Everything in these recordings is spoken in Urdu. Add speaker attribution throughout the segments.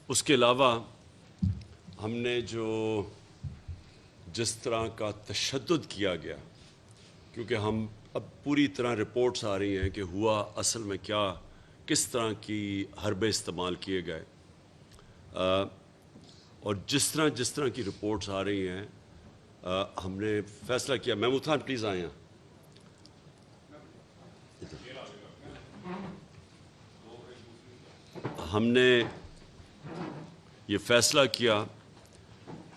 Speaker 1: اس کے علاوہ ہم نے جس طرح کا تشدد کیا گیا، کیونکہ ہم اب پوری طرح رپورٹس آ رہی ہیں کہ ہوا اصل میں کیا، کس طرح کی حربے استعمال کیے گئے، اور جس طرح کی رپورٹس آ رہی ہیں ہم نے فیصلہ کیا. محمود خان پلیز آئیں. ہم نے یہ فیصلہ کیا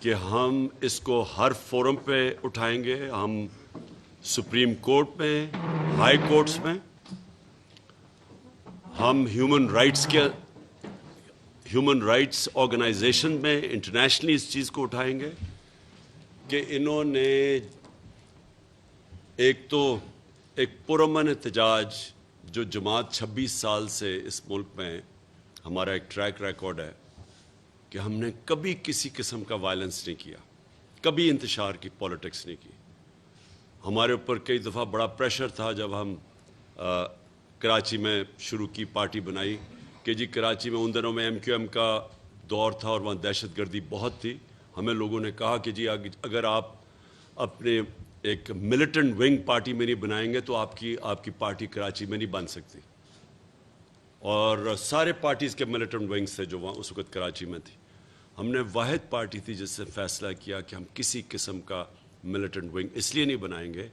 Speaker 1: کہ ہم اس کو ہر فورم پہ اٹھائیں گے. ہم سپریم کورٹ میں، ہائی کورٹس میں، ہم ہیومن رائٹس آرگنائزیشن میں انٹرنیشنلی اس چیز کو اٹھائیں گے کہ انہوں نے ایک پرامن احتجاج جو جماعت 26 سال سے اس ملک میں ہمارا ایک ٹریک ریکارڈ ہے کہ ہم نے کبھی کسی قسم کا وائلنس نہیں کیا، کبھی انتشار کی پولیٹکس نہیں کی. ہمارے اوپر کئی دفعہ بڑا پریشر تھا جب ہم کراچی میں شروع کی، پارٹی بنائی کہ جی کراچی میں ان دنوں میں MQM کا دور تھا اور وہاں دہشت گردی بہت تھی. ہمیں لوگوں نے کہا کہ جی اگر آپ اپنے ایک ملیٹنٹ ونگ پارٹی میں نہیں بنائیں گے تو آپ کی پارٹی کراچی میں نہیں بن سکتی. اور سارے پارٹیز کے ملیٹنٹ ونگز تھے جو وہاں اس وقت کراچی میں تھی. ہم نے واحد پارٹی تھی جس سے فیصلہ کیا کہ ہم کسی قسم کا ملیٹنٹ ونگ اس لیے نہیں بنائیں گے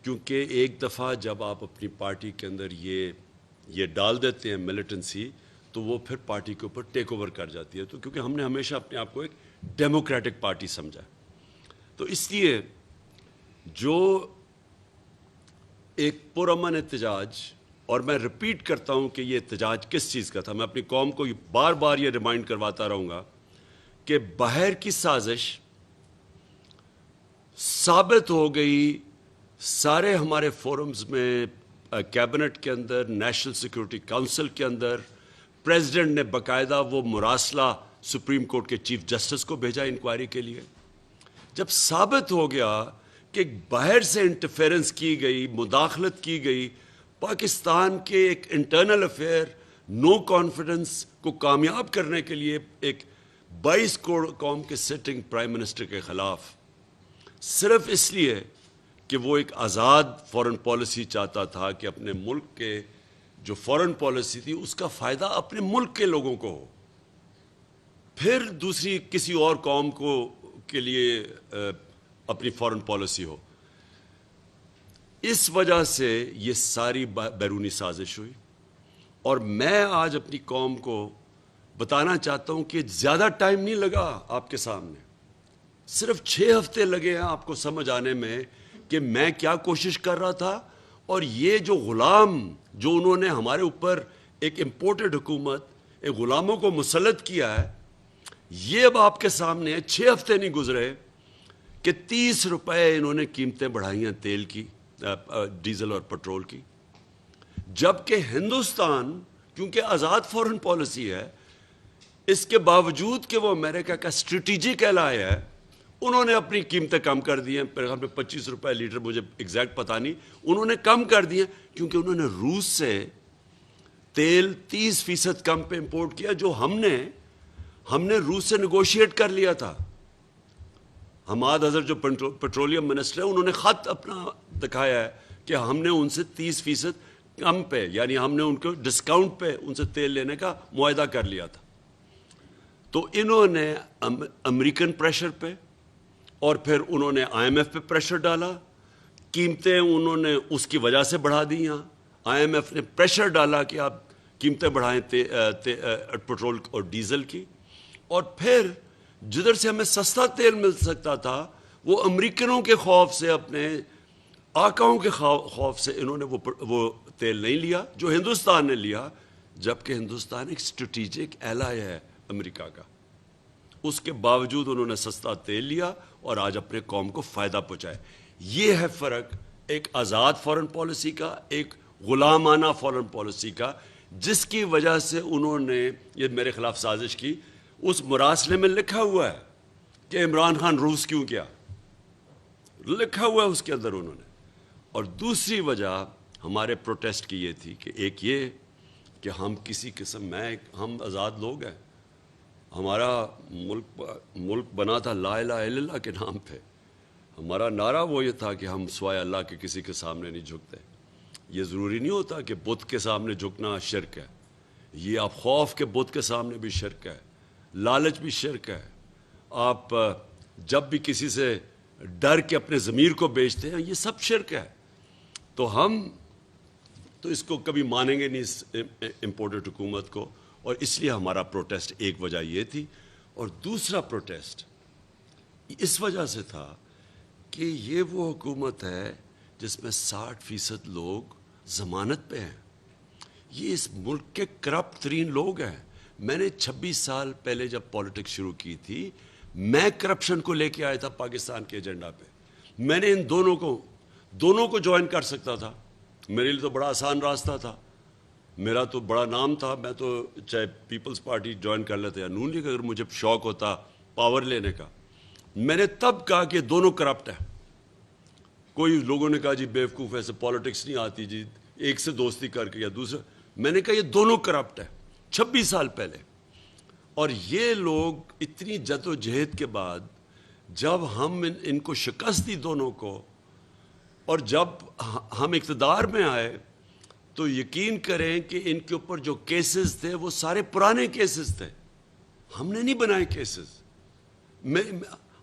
Speaker 1: کیونکہ ایک دفعہ جب آپ اپنی پارٹی کے اندر یہ ڈال دیتے ہیں ملیٹنسی تو وہ پھر پارٹی کے اوپر ٹیک اوور کر جاتی ہے. تو کیونکہ ہم نے ہمیشہ اپنے آپ کو ایک ڈیموکریٹک پارٹی سمجھا، تو اس لیے جو ایک پرامن احتجاج، اور میں ریپیٹ کرتا ہوں کہ یہ احتجاج کس چیز کا تھا، میں اپنی قوم کو بار بار یہ ریمائنڈ کرواتا رہوں گا کہ باہر کی سازش ثابت ہو گئی. سارے ہمارے فورمز میں، کیبنٹ کے اندر، نیشنل سیکورٹی کونسل کے اندر، پریزیڈنٹ نے باقاعدہ وہ مراسلہ سپریم کورٹ کے چیف جسٹس کو بھیجا انکوائری کے لیے. جب ثابت ہو گیا کہ باہر سے انٹرفیرنس کی گئی، مداخلت کی گئی، پاکستان کے ایک انٹرنل افیئر نو کانفیڈنس کو کامیاب کرنے کے لیے ایک 22 کروڑ قوم کے سٹنگ پرائم منسٹر کے خلاف، صرف اس لیے کہ وہ ایک آزاد فورن پالیسی چاہتا تھا کہ اپنے ملک کے جو فورن پالیسی تھی اس کا فائدہ اپنے ملک کے لوگوں کو ہو، پھر دوسری کسی اور قوم کے لیے اپنی فورن پالیسی ہو. اس وجہ سے یہ ساری بیرونی سازش ہوئی. اور میں آج اپنی قوم کو بتانا چاہتا ہوں کہ زیادہ ٹائم نہیں لگا آپ کے سامنے، صرف 6 ہفتے لگے ہیں آپ کو سمجھ آنے میں کہ میں کیا کوشش کر رہا تھا. اور یہ جو غلام جو انہوں نے ہمارے اوپر ایک امپورٹڈ حکومت، ایک غلاموں کو مسلط کیا ہے، یہ اب آپ کے سامنے ہے. 6 ہفتے نہیں گزرے کہ 30 روپے انہوں نے قیمتیں بڑھائی ہیں تیل کی، ڈیزل اور پٹرول کی، جبکہ ہندوستان کیونکہ آزاد فورن پالیسی ہے، اس کے باوجود کہ وہ امریکہ کا اسٹریٹجک ایلائی ہے، انہوں نے اپنی قیمتیں کم کر دی ہیں. 25 روپے لیٹر، مجھے ایگزیکٹ پتہ نہیں، انہوں نے کم کر دی ہیں کیونکہ انہوں نے روس سے تیل 30% کم پہ امپورٹ کیا، جو ہم نے روس سے نیگوشیٹ کر لیا تھا. حماد اظہر جو پیٹرولیم منسٹر ہے، انہوں نے خط اپنا دکھایا ہے کہ ہم نے ان سے 30% کم پہ، یعنی ہم نے ان کو ڈسکاؤنٹ پہ ان سے تیل لینے کا معاہدہ کر لیا تھا. تو انہوں نے امریکن پریشر پہ، اور پھر انہوں نے IMF پہ پریشر ڈالا، قیمتیں انہوں نے اس کی وجہ سے بڑھا دی. IMF نے پریشر ڈالا کہ آپ قیمتیں بڑھائیں پٹرول اور ڈیزل کی. اور پھر جدھر سے ہمیں سستا تیل مل سکتا تھا، وہ امریکنوں کے خوف سے، اپنے آقاؤں کے خوف سے انہوں نے وہ تیل نہیں لیا جو ہندوستان نے لیا، جبکہ ہندوستان ایک اسٹریٹجک ایلائی ہے امریکہ کا. اس کے باوجود انہوں نے سستا تیل لیا اور آج اپنے قوم کو فائدہ پہنچائے. یہ ہے فرق ایک آزاد فورن پالیسی کا، ایک غلامانہ فورن پالیسی کا، جس کی وجہ سے انہوں نے یہ میرے خلاف سازش کی. اس مراسلے میں لکھا ہوا ہے کہ عمران خان روس کیوں کیا، لکھا ہوا ہے اس کے اندر انہوں نے. اور دوسری وجہ ہمارے پروٹیسٹ کی یہ تھی کہ ایک یہ کہ ہم کسی قسم ہم آزاد لوگ ہیں، ہمارا ملک بنا تھا لا الہ الا اللہ کے نام پہ. ہمارا نعرہ وہ یہ تھا کہ ہم سوائے اللہ کے کسی کے سامنے نہیں جھکتے. یہ ضروری نہیں ہوتا کہ بت کے سامنے جھکنا شرک ہے. یہ آپ خوف کے بت کے سامنے بھی شرک ہے, لالچ بھی شرک ہے. آپ جب بھی کسی سے ڈر کے اپنے ضمیر کو بیچتے ہیں, یہ سب شرک ہے. تو ہم تو اس کو کبھی مانیں گے نہیں, اس امپورٹڈ حکومت کو. اور اس لیے ہمارا پروٹیسٹ ایک وجہ یہ تھی. اور دوسرا پروٹیسٹ اس وجہ سے تھا کہ یہ وہ حکومت ہے جس میں 60% لوگ ضمانت پہ ہیں. یہ اس ملک کے کرپٹ ترین لوگ ہیں. میں نے 26 سال پہلے جب پالیٹکس شروع کی تھی, میں کرپشن کو لے کے آیا تھا پاکستان کے ایجنڈا پہ. میں نے ان دونوں کو جوائن کر سکتا تھا. میرے لیے تو بڑا آسان راستہ تھا. میرا تو بڑا نام تھا. میں تو چاہے پیپلز پارٹی جوائن کر لیتے یا نون لیگ, اگر مجھے شوق ہوتا پاور لینے کا. میں نے تب کہا کہ دونوں کرپٹ ہیں. کوئی لوگوں نے کہا جی بیوقوف ایسے پالیٹکس نہیں آتی جی, ایک سے دوستی کر کے یا دوسرا. میں نے کہا یہ دونوں کرپٹ ہیں 26 سال پہلے. اور یہ لوگ اتنی جد و جہد کے بعد جب ہم ان کو شکست دی دونوں کو, اور جب ہم اقتدار میں آئے, تو یقین کریں کہ ان کے اوپر جو کیسز تھے وہ سارے پرانے کیسز تھے. ہم نے نہیں بنائے کیسز.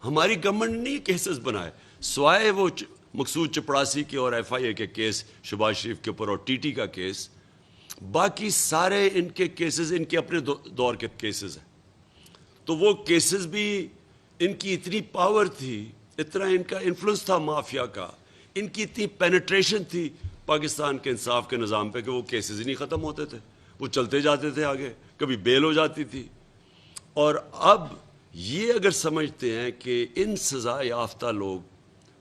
Speaker 1: ہماری گورنمنٹ نے کیسز بنائے, سوائے وہ مقصود چپڑاسی کے اور ایف آئی اے کے کیس شہباز شریف کے اوپر اور ٹی ٹی کا کیس. باقی سارے ان کے کیسز ان کے اپنے دور کے کیسز ہیں. تو وہ کیسز بھی ان کی اتنی پاور تھی, اتنا ان کا انفلوئنس تھا مافیا کا, ان کی اتنی پینیٹریشن تھی پاکستان کے انصاف کے نظام پہ کہ وہ کیسز ہی نہیں ختم ہوتے تھے. وہ چلتے جاتے تھے آگے, کبھی بیل ہو جاتی تھی. اور اب یہ اگر سمجھتے ہیں کہ ان سزا یافتہ لوگ,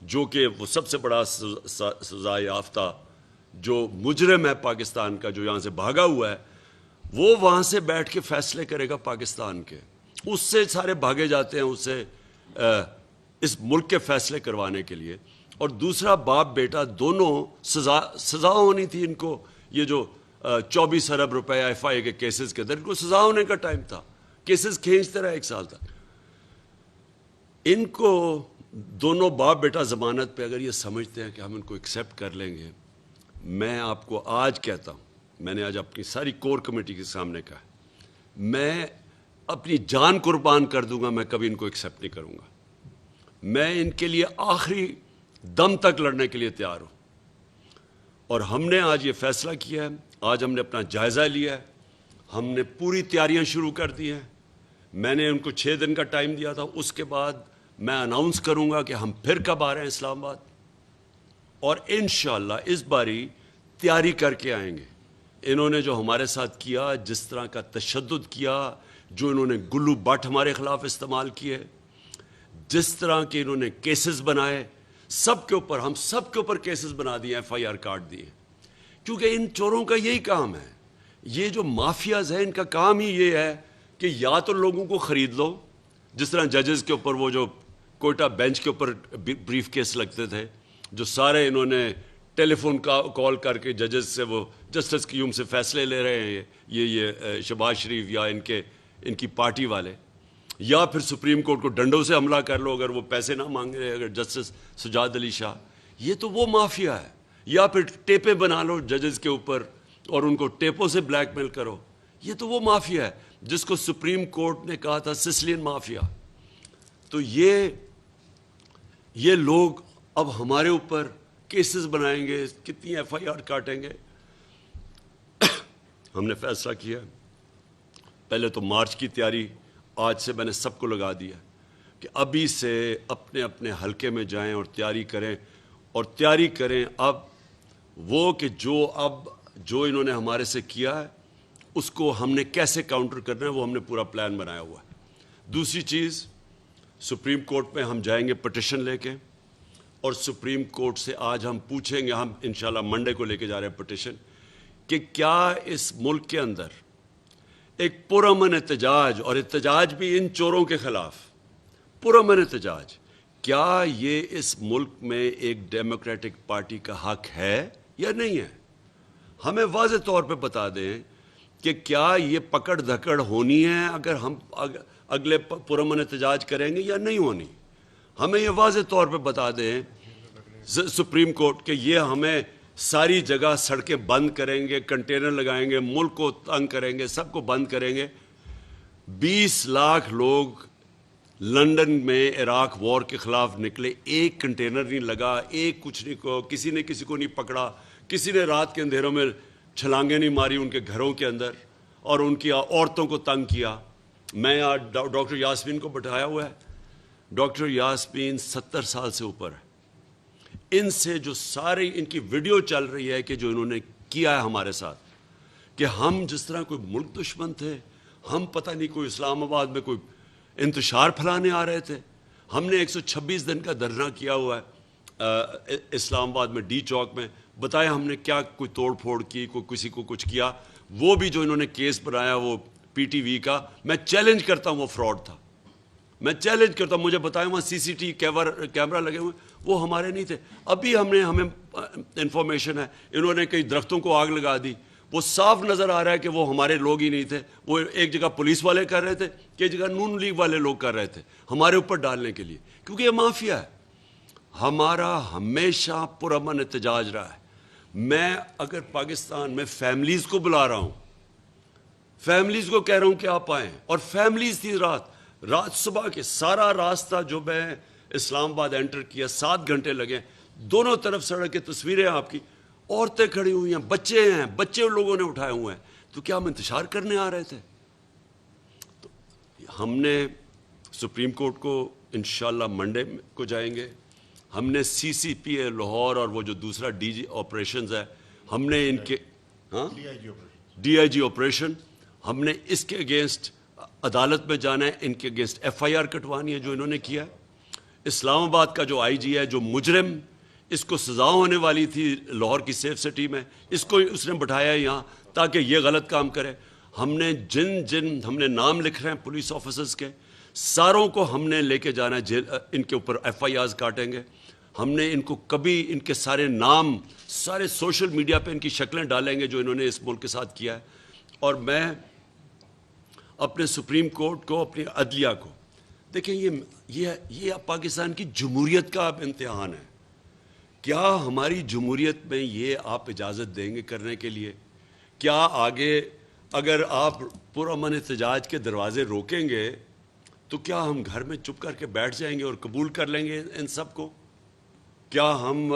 Speaker 1: جو کہ وہ سب سے بڑا سزا یافتہ جو مجرم ہے پاکستان کا, جو یہاں سے بھاگا ہوا ہے, وہ وہاں سے بیٹھ کے فیصلے کرے گا پاکستان کے, اس سے سارے بھاگے جاتے ہیں اس سے اس ملک کے فیصلے کروانے کے لیے. اور دوسرا باپ بیٹا دونوں سزا ہونی تھی ان کو. یہ جو 24 ارب روپے ایف آئی اے کے کیسز کے اندر, ان کو سزا ہونے کا ٹائم تھا. کیسز کھینچتے رہے 1 سال تک. ان کو دونوں باپ بیٹا ضمانت پہ اگر یہ سمجھتے ہیں کہ ہم ان کو ایکسیپٹ کر لیں گے, میں آپ کو آج کہتا ہوں, میں نے آج اپنی ساری کور کمیٹی کے سامنے کہا, میں اپنی جان قربان کر دوں گا, میں کبھی ان کو ایکسیپٹ نہیں کروں گا. میں ان کے لیے آخری دم تک لڑنے کے لیے تیار ہوں. اور ہم نے آج یہ فیصلہ کیا ہے, آج ہم نے اپنا جائزہ لیا ہے, ہم نے پوری تیاریاں شروع کر دی ہیں. میں نے ان کو 6 دن کا ٹائم دیا تھا. اس کے بعد میں اناؤنس کروں گا کہ ہم پھر کب آ رہے ہیں اسلام آباد, اور انشاءاللہ اس باری تیاری کر کے آئیں گے. انہوں نے جو ہمارے ساتھ کیا, جس طرح کا تشدد کیا, جو انہوں نے گلو بٹ ہمارے خلاف استعمال کیے, جس طرح کے انہوں نے کیسز بنائے, سب کے اوپر, ہم سب کے اوپر کیسز بنا دیے, ایف آئی آر کاٹ دیے. کیونکہ ان چوروں کا یہی کام ہے. یہ جو مافیاز ہیں, ان کا کام ہی یہ ہے کہ یا تو لوگوں کو خرید لو, جس طرح ججز کے اوپر وہ جو کوئٹہ بینچ کے اوپر بریف کیس لگتے تھے, جو سارے انہوں نے ٹیلی فون کال کر کے ججز سے وہ جسٹس قیوم سے فیصلے لے رہے ہیں, یہ شہباز شریف یا ان کی پارٹی والے. یا پھر سپریم کورٹ کو ڈنڈوں سے حملہ کر لو اگر وہ پیسے نہ مانگے, اگر جسٹس سجاد علی شاہ. یہ تو وہ مافیا ہے. یا پھر ٹیپیں بنا لو ججز کے اوپر اور ان کو ٹیپوں سے بلیک میل کرو. یہ تو وہ مافیا ہے جس کو سپریم کورٹ نے کہا تھا سسلین مافیا. تو یہ لوگ اب ہمارے اوپر کیسز بنائیں گے, کتنی ایف آئی آر کاٹیں گے. ہم نے فیصلہ کیا, پہلے تو مارچ کی تیاری آج سے میں نے سب کو لگا دیا کہ ابھی سے اپنے اپنے حلقے میں جائیں اور تیاری کریں. اب وہ کہ جو انہوں نے ہمارے سے کیا ہے, اس کو ہم نے کیسے کاؤنٹر کرنا ہے, وہ ہم نے پورا پلان بنایا ہوا ہے. دوسری چیز, سپریم کورٹ میں ہم جائیں گے پٹیشن لے کے, اور سپریم کورٹ سے آج ہم پوچھیں گے, ہم انشاءاللہ منڈے کو لے کے جا رہے ہیں پٹیشن, کہ کیا اس ملک کے اندر ایک پرامن احتجاج, اور احتجاج بھی ان چوروں کے خلاف, پرامن احتجاج, کیا یہ اس ملک میں ایک ڈیموکریٹک پارٹی کا حق ہے یا نہیں ہے. ہمیں واضح طور پہ بتا دیں کہ کیا یہ پکڑ دھکڑ ہونی ہے اگر ہم اگلے پرامن احتجاج کریں گے یا نہیں ہونی. ہمیں یہ واضح طور پہ بتا دیں سپریم کورٹ کہ یہ ہمیں ساری جگہ سڑکیں بند کریں گے, کنٹینر لگائیں گے, ملک کو تنگ کریں گے, سب کو بند کریں گے. 20 لاکھ لوگ لندن میں عراق وار کے خلاف نکلے, ایک کنٹینر نہیں لگا, ایک کچھ نہیں کو, کسی نے کسی کو نہیں پکڑا, کسی نے رات کے اندھیروں میں چھلانگیں نہیں ماری ان کے گھروں کے اندر اور ان کی عورتوں کو تنگ کیا. میں آج ڈاکٹر یاسمین کو بٹھایا ہوا ہے. ڈاکٹر یاسمین 70 سال سے اوپر ہے. ان سے جو ساری ان کی ویڈیو چل رہی ہے کہ جو انہوں نے کیا ہے ہمارے ساتھ, کہ ہم جس طرح کوئی ملک دشمن تھے, ہم پتہ نہیں کوئی اسلام آباد میں کوئی انتشار پھیلانے آ رہے تھے. ہم نے 126 دن کا دھرنا کیا ہوا ہے اسلام آباد میں ڈی چوک میں. بتایا ہم نے کیا کوئی توڑ پھوڑ کی, کوئی کسی کو کچھ کیا. وہ بھی جو انہوں نے کیس بنایا وہ پی ٹی وی کا, میں چیلنج کرتا ہوں وہ فراڈ تھا. میں چیلنج کرتا ہوں, مجھے بتائیں وہاں سی سی ٹی کیمرہ لگے ہوئے, وہ ہمارے نہیں تھے. ابھی ہمیں انفارمیشن ہے انہوں نے کئی درختوں کو آگ لگا دی. وہ صاف نظر آ رہا ہے کہ وہ ہمارے لوگ ہی نہیں تھے. وہ ایک جگہ پولیس والے کر رہے تھے کہ ایک جگہ نون لیگ والے لوگ کر رہے تھے ہمارے اوپر ڈالنے کے لیے, کیونکہ یہ مافیا ہے. ہمارا ہمیشہ پرامن احتجاج رہا ہے. میں اگر پاکستان میں فیملیز کو بلا رہا ہوں, فیملیز کو کہہ رہا ہوں کہ آپ آئیں, اور فیملیز تھی رات صبح کے سارا راستہ جو میں اسلام آباد انٹر کیا 7 گھنٹے لگے, دونوں طرف سڑک کی تصویریں آپ کی, عورتیں کھڑی ہوئی ہیں, بچے لوگوں نے اٹھائے ہوئے ہیں. تو کیا ہم انتشار کرنے آ رہے تھے؟ تو ہم نے سپریم کورٹ کو انشاءاللہ منڈے کو جائیں گے. ہم نے سی سی پی اے لاہور اور وہ جو دوسرا ڈی جی آپریشنز ہے, ہم نے ان کے ڈی آئی جی آپریشن, ہم نے اس کے اگینسٹ عدالت میں جانا ہے, ان کے اگینسٹ ایف آئی آر کٹوانی ہے جو انہوں نے کیا ہے. اسلام آباد کا جو آئی جی ہے, جو مجرم, اس کو سزا ہونے والی تھی لاہور کی سیف سٹی میں, اس نے بٹھایا ہے یہاں تاکہ یہ غلط کام کرے. ہم نے جن ہم نے نام لکھ رہے ہیں پولیس آفیسرز کے, ساروں کو ہم نے لے کے جانا ہے جیل, ان کے اوپر ایف آئی آرز کاٹیں گے. ہم نے ان کو کبھی ان کے سارے نام سارے سوشل میڈیا پہ ان کی شکلیں ڈالیں گے جو انہوں نے اس ملک کے ساتھ کیا ہے. اور میں اپنے سپریم کورٹ کو, اپنی عدلیہ کو, دیکھیں یہ پاکستان کی جمہوریت کا اب امتحان ہے. کیا ہماری جمہوریت میں یہ آپ اجازت دیں گے کرنے کے لیے؟ کیا آگے اگر آپ پرامن احتجاج کے دروازے روکیں گے تو کیا ہم گھر میں چپ کر کے بیٹھ جائیں گے اور قبول کر لیں گے ان سب کو؟ کیا ہم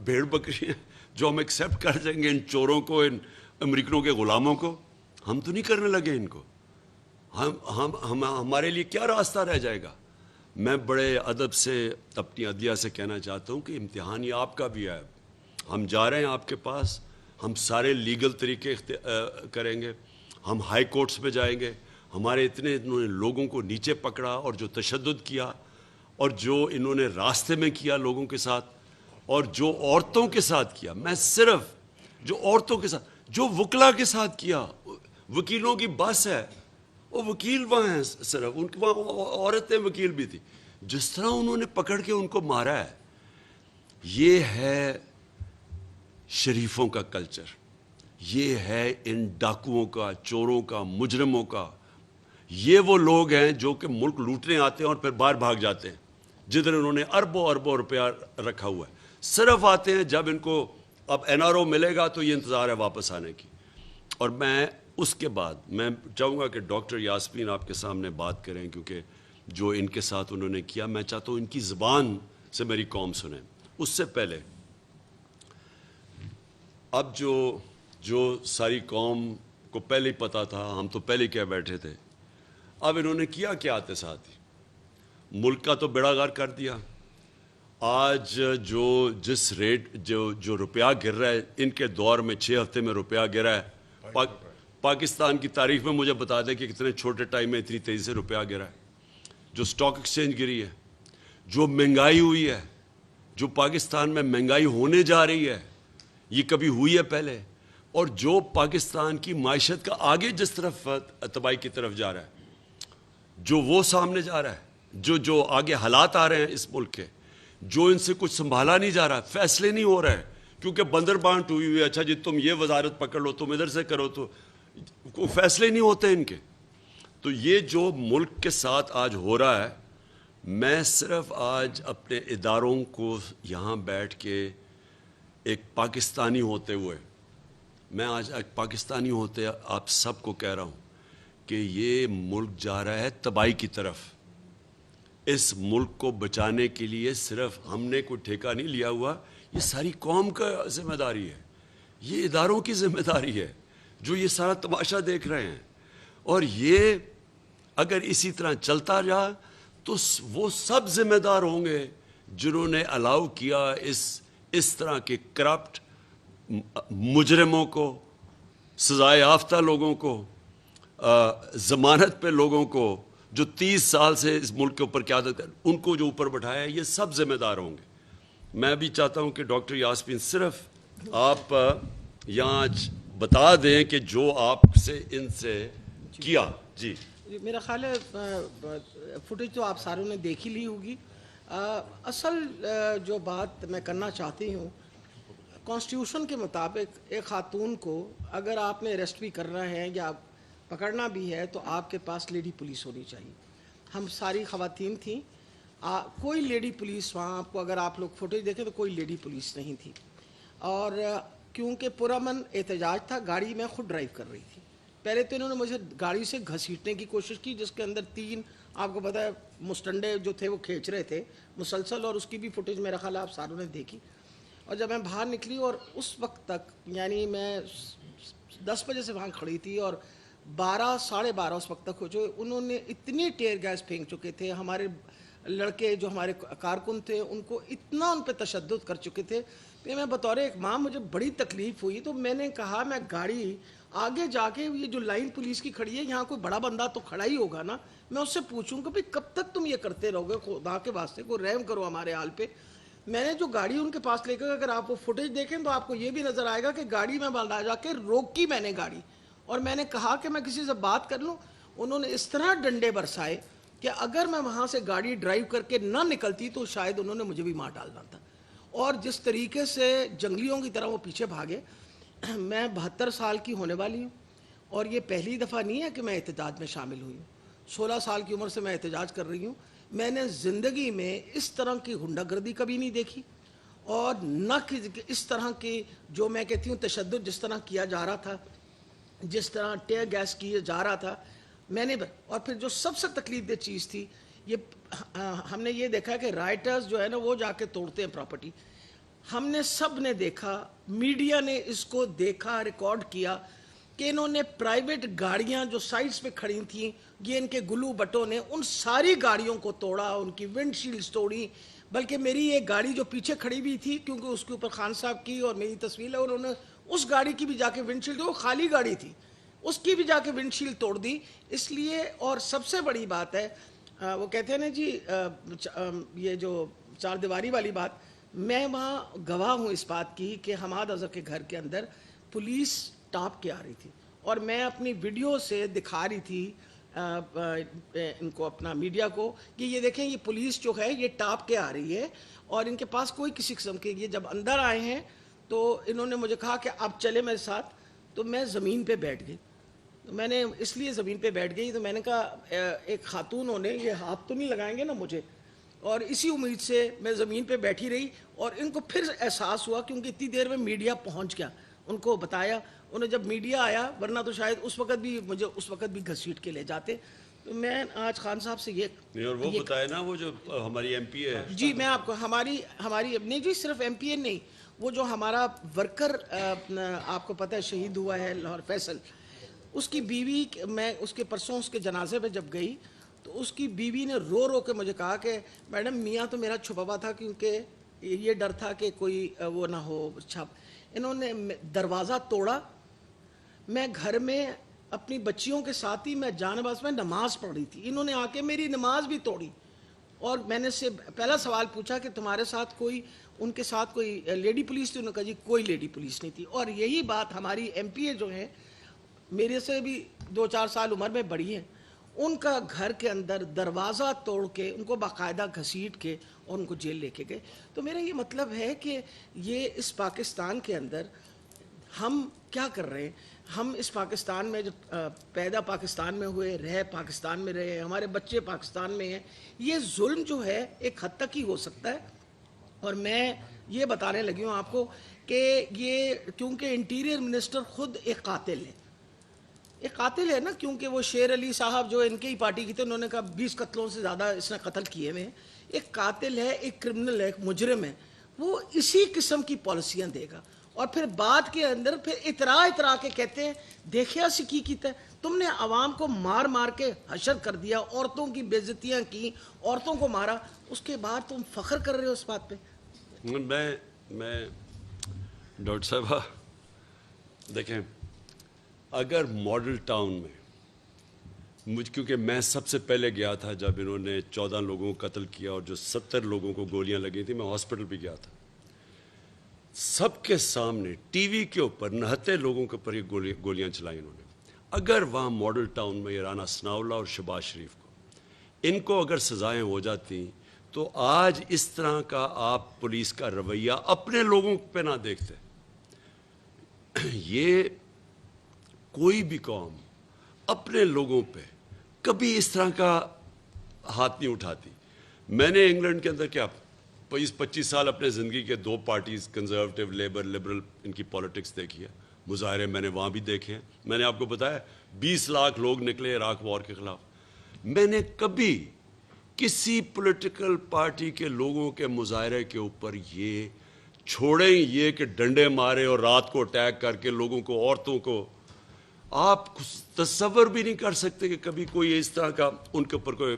Speaker 1: بھیڑ بکری جو ہم ایکسیپٹ کر دیں گے ان چوروں کو, ان امریکنوں کے غلاموں کو؟ ہم تو نہیں کرنے لگے ان کو. ہمارے لیے کیا راستہ رہ جائے گا؟ میں بڑے ادب سے اپنی عدلیہ سے کہنا چاہتا ہوں کہ امتحان یہ آپ کا بھی ہے. ہم جا رہے ہیں آپ کے پاس, ہم سارے لیگل طریقے کریں گے, ہم ہائی کورٹس میں جائیں گے. ہمارے انہوں نے لوگوں کو نیچے پکڑا اور جو تشدد کیا اور جو انہوں نے راستے میں کیا لوگوں کے ساتھ اور جو عورتوں کے ساتھ کیا, میں صرف جو عورتوں کے ساتھ, جو وکلا کے ساتھ کیا, وکیلوں کی بس ہے, وہ وکیل وہاں ہیں, صرف ان کے وہاں عورتیں وکیل بھی تھی, جس طرح انہوں نے پکڑ کے ان کو مارا ہے. یہ ہے شریفوں کا کلچر, یہ ہے ان ڈاکوؤں کا, چوروں کا, مجرموں کا. یہ وہ لوگ ہیں جو کہ ملک لوٹنے آتے ہیں اور پھر باہر بھاگ جاتے ہیں, جدھر انہوں نے اربوں روپیہ رکھا ہوا ہے. صرف آتے ہیں جب ان کو اب این آر او ملے گا تو یہ انتظار ہے واپس آنے کی. اور میں اس کے بعد میں چاہوں گا کہ ڈاکٹر یاسمین آپ کے سامنے بات کریں, کیونکہ جو ان کے ساتھ انہوں نے کیا, میں چاہتا ہوں ان کی زبان سے میری قوم سنیں. اس سے پہلے اب جو ساری قوم کو پہلے ہی پتا تھا, ہم تو پہلے کہہ بیٹھے تھے, اب انہوں نے کیا آتے ساتھ ہی ملک کا تو بیڑا غرق کر دیا. آج جس ریٹ جو روپیہ گر رہا ہے, ان کے دور میں 6 ہفتے میں روپیہ گرا ہے. پاکستان کی تاریخ میں مجھے بتا دیں کہ کتنے چھوٹے ٹائم میں اتنی تیزی سے روپیہ گرا ہے. جو سٹاک ایکسچینج گری ہے, جو مہنگائی ہوئی ہے, جو پاکستان میں مہنگائی ہونے جا رہی ہے, یہ کبھی ہوئی ہے پہلے, اور جو پاکستان کی معیشت کا آگے جس طرف تباہی کی طرف جا رہا ہے, جو وہ سامنے جا رہا ہے, جو آگے حالات آ رہے ہیں اس ملک کے, جو ان سے کچھ سنبھالا نہیں جا رہا, فیصلے نہیں ہو رہے ہیں, کیونکہ بندر بانٹ ہوئی ہوئی ہے. اچھا جی تم یہ وزارت پکڑ لو, تم ادھر سے کرو, تو کوئی فیصلے نہیں ہوتے ان کے. تو یہ جو ملک کے ساتھ آج ہو رہا ہے، میں صرف آج اپنے اداروں کو یہاں بیٹھ کے ایک پاکستانی ہوتے ہوئے، میں آج ایک پاکستانی ہوتے آپ سب کو کہہ رہا ہوں کہ یہ ملک جا رہا ہے تباہی کی طرف. اس ملک کو بچانے کے لیے صرف ہم نے کوئی ٹھیکہ نہیں لیا ہوا، یہ ساری قوم کا ذمہ داری ہے، یہ اداروں کی ذمہ داری ہے جو یہ سارا تماشا دیکھ رہے ہیں. اور یہ اگر اسی طرح چلتا رہا تو وہ سب ذمہ دار ہوں گے جنہوں نے الاؤ کیا اس طرح کے کرپٹ مجرموں کو، سزائے یافتہ لوگوں کو، ضمانت پہ لوگوں کو جو 30 سال سے اس ملک کے اوپر قیادت کر، ان کو جو اوپر بٹھایا ہے، یہ سب ذمہ دار ہوں گے. میں بھی چاہتا ہوں کہ ڈاکٹر یاسمین صرف آپ یہاں بتا دیں کہ جو آپ سے ان سے کیا. جی
Speaker 2: میرا خیال ہے فوٹیج تو آپ ساروں نے دیکھ ہی لی ہوگی. اصل جو بات میں کرنا چاہتی ہوں، کانسٹیٹیوشن کے مطابق ایک خاتون کو اگر آپ نے اریسٹ بھی کرنا ہے یا پکڑنا بھی ہے تو آپ کے پاس لیڈی پولیس ہونی چاہیے. ہم ساری خواتین تھیں، کوئی لیڈی پولیس وہاں آپ کو، اگر آپ لوگ فوٹیج دیکھیں تو کوئی لیڈی پولیس نہیں تھی. اور کیونکہ پرامن احتجاج تھا، گاڑی میں خود ڈرائیو کر رہی تھی. پہلے تو انہوں نے مجھے گاڑی سے گھسیٹنے کی کوشش کی، جس کے اندر 3 آپ کو پتہ ہے مستنڈے جو تھے وہ کھینچ رہے تھے مسلسل، اور اس کی بھی فوٹیج میرا خیال آپ ساروں نے دیکھی. اور جب میں باہر نکلی اور اس وقت تک یعنی میں 10 بجے سے وہاں کھڑی تھی اور 12 ساڑھے 12 اس وقت تک ہو چکے، انہوں نے اتنی ٹیئر گیس پھینک چکے تھے. ہمارے لڑکے جو ہمارے کارکن تھے ان کو اتنا ان پہ تشدد کر چکے تھے کہ میں بطور ایک ماں مجھے بڑی تکلیف ہوئی. تو میں نے کہا میں گاڑی آگے جا کے، یہ جو لائن پولیس کی کھڑی ہے یہاں کوئی بڑا بندہ تو کھڑا ہی ہوگا نا، میں اس سے پوچھوں کہ بھئی کب تک تم یہ کرتے رہو گے، خدا کے واسطے کوئی رحم کرو ہمارے حال پہ. میں نے جو گاڑی ان کے پاس لے کر، اگر آپ وہ فوٹیج دیکھیں تو آپ کو یہ بھی نظر آئے گا کہ گاڑی میں بالا جا کے روکی میں نے گاڑی، اور میں نے کہا کہ میں کسی سے بات کر لوں. انہوں نے اس طرح ڈنڈے برسائے کہ اگر میں وہاں سے گاڑی ڈرائیو کر کے نہ نکلتی تو شاید انہوں نے مجھے بھی مار ڈالنا تھا. اور جس طریقے سے جنگلیوں کی طرح وہ پیچھے بھاگے. میں 72 سال کی ہونے والی ہوں اور یہ پہلی دفعہ نہیں ہے کہ میں احتجاج میں شامل ہوئی ہوں. 16 سال کی عمر سے میں احتجاج کر رہی ہوں. میں نے زندگی میں اس طرح کی غنڈہ گردی کبھی نہیں دیکھی، اور نہ کہ اس طرح کی جو میں کہتی ہوں تشدد جس طرح کیا جا رہا تھا، جس طرح ٹیئر گیس کیا جا رہا تھا میں نے. اور پھر جو سب سے تکلیف دہ چیز تھی، یہ ہم نے یہ دیکھا کہ رائٹرز جو ہے نا وہ جا کے توڑتے ہیں پراپرٹی. ہم نے سب نے دیکھا، میڈیا نے اس کو دیکھا، ریکارڈ کیا کہ انہوں نے پرائیویٹ گاڑیاں جو سائٹس پہ کھڑی تھیں، یہ ان کے گلو بٹوں نے ان ساری گاڑیوں کو توڑا، ان کی ونڈ شیلڈز توڑی. بلکہ میری ایک گاڑی جو پیچھے کھڑی بھی تھی، کیونکہ اس کے اوپر خان صاحب کی اور میری تصویر ہے، انہوں نے اس گاڑی کی بھی جا کے ونڈ شیلڈ، وہ خالی گاڑی تھی، اس کی بھی جا کے ونڈ شیلڈ توڑ دی. اس لیے، اور سب سے بڑی بات ہے، وہ کہتے ہیں نا جی یہ جو 4 دیواری والی بات، میں وہاں گواہ ہوں اس بات کی کہ حماد اظہر کے گھر کے اندر پولیس ٹاپ کے آ رہی تھی، اور میں اپنی ویڈیو سے دکھا رہی تھی ان کو، اپنا میڈیا کو، کہ یہ دیکھیں یہ پولیس جو ہے یہ ٹاپ کے آ رہی ہے اور ان کے پاس کوئی کسی قسم کے. یہ جب اندر آئے ہیں تو انہوں نے مجھے کہا کہ اب چلے میرے ساتھ، تو میں زمین پہ بیٹھ گئی. میں نے اس لیے زمین پہ بیٹھ گئی تو میں نے کہا ایک خاتون ہونے یہ ہاتھ تو نہیں لگائیں گے نا مجھے، اور اسی امید سے میں زمین پہ بیٹھی رہی. اور ان کو پھر احساس ہوا، کیونکہ اتنی دیر میں میڈیا پہنچ گیا، ان کو بتایا انہیں جب میڈیا آیا، ورنہ تو شاید اس وقت بھی مجھے اس وقت بھی گھسیٹ کے لے جاتے. تو میں آج خان صاحب سے یہ
Speaker 1: اور وہ بتایا نا وہ جو ہماری ایم پی ہے،
Speaker 2: جی میں آپ کو ہماری نہیں جی صرف ایم پی اے نہیں، وہ جو ہمارا ورکر آپ کو پتہ ہے شہید ہوا ہے لاہور، فیصل، اس کی بیوی، میں اس کے پرسوں اس کے جنازے پہ جب گئی تو اس کی بیوی نے رو رو کے مجھے کہا کہ میڈم میاں تو میرا چھپا ہوا تھا، کیونکہ یہ ڈر تھا کہ کوئی وہ نہ ہو چھپ. انہوں نے دروازہ توڑا، میں گھر میں اپنی بچیوں کے ساتھ ہی میں جانباز میں نماز پڑھ رہی تھی، انہوں نے آ کے میری نماز بھی توڑی. اور میں نے سے پہلا سوال پوچھا کہ تمہارے ساتھ کوئی، ان کے ساتھ کوئی لیڈی پولیس تھی؟ انہوں نے کہا جی کوئی لیڈی پولیس نہیں تھی. اور یہی بات ہماری ایم پی اے جو ہیں، میرے سے بھی 2-4 سال عمر میں بڑی ہیں، ان کا گھر کے اندر دروازہ توڑ کے ان کو باقاعدہ گھسیٹ کے اور ان کو جیل لے کے گئے. تو میرا یہ مطلب ہے کہ یہ اس پاکستان کے اندر ہم کیا کر رہے ہیں. ہم اس پاکستان میں جب پیدا پاکستان میں ہوئے، رہے پاکستان میں رہے، ہمارے بچے پاکستان میں ہیں، یہ ظلم جو ہے ایک حد تک ہی ہو سکتا ہے. اور میں یہ بتانے لگی ہوں آپ کو کہ یہ کیونکہ انٹیریئر منسٹر خود ایک قاتل ہے، ایک قاتل ہے نا، کیونکہ وہ شیر علی صاحب جو ان کی ہی پارٹی کی تھے، انہوں نے کہا 20 قتلوں سے زیادہ اس نے قتل کیے ہوئے ہیں. ایک قاتل ہے، ایک کرمنل ہے، ایک مجرم ہے، وہ اسی قسم کی پالیسیاں دے گا. اور پھر بعد کے اندر پھر اترا کے کہتے ہیں دیکھیا سی کی کیتا ہے، تم نے عوام کو مار مار کے حشر کر دیا، عورتوں کی بےعزتیاں کی، عورتوں کو مارا، اس کے بعد تم فخر کر رہے ہو اس بات پہ.
Speaker 1: میں ڈاکٹر صاحبہ دیکھیں، اگر ماڈل ٹاؤن میں کیونکہ میں سب سے پہلے گیا تھا جب انہوں نے 14 لوگوں کو قتل کیا اور جو 70 لوگوں کو گولیاں لگی تھیں، میں ہاسپٹل بھی گیا تھا. سب کے سامنے ٹی وی کے اوپر 69 لوگوں کے اوپر یہ گولیاں چلائیں انہوں نے. اگر وہاں ماڈل ٹاؤن میں رانا ثناء اللہ اور شہباز شریف ان کو اگر سزائیں ہو جاتی تو آج اس طرح کا آپ پولیس کا رویہ اپنے لوگوں پہ نہ دیکھتے. یہ کوئی بھی قوم اپنے لوگوں پہ کبھی اس طرح کا ہاتھ نہیں اٹھاتی. میں نے انگلینڈ کے اندر کیا 25 سال اپنے زندگی کے 2 پارٹیز، کنزرویٹو، لیبر، لبرل، ان کی پالیٹکس دیکھی ہے. مظاہرے میں نے وہاں بھی دیکھے ہیں. میں نے آپ کو بتایا 20 لاکھ لوگ نکلے عراق وار کے خلاف. میں نے کبھی کسی پولیٹیکل پارٹی کے لوگوں کے مظاہرے کے اوپر یہ چھوڑیں یہ کہ ڈنڈے مارے اور رات کو اٹیک کر کے لوگوں کو، عورتوں کو، آپ تصور بھی نہیں کر سکتے کہ کبھی کوئی اس طرح کا ان کے اوپر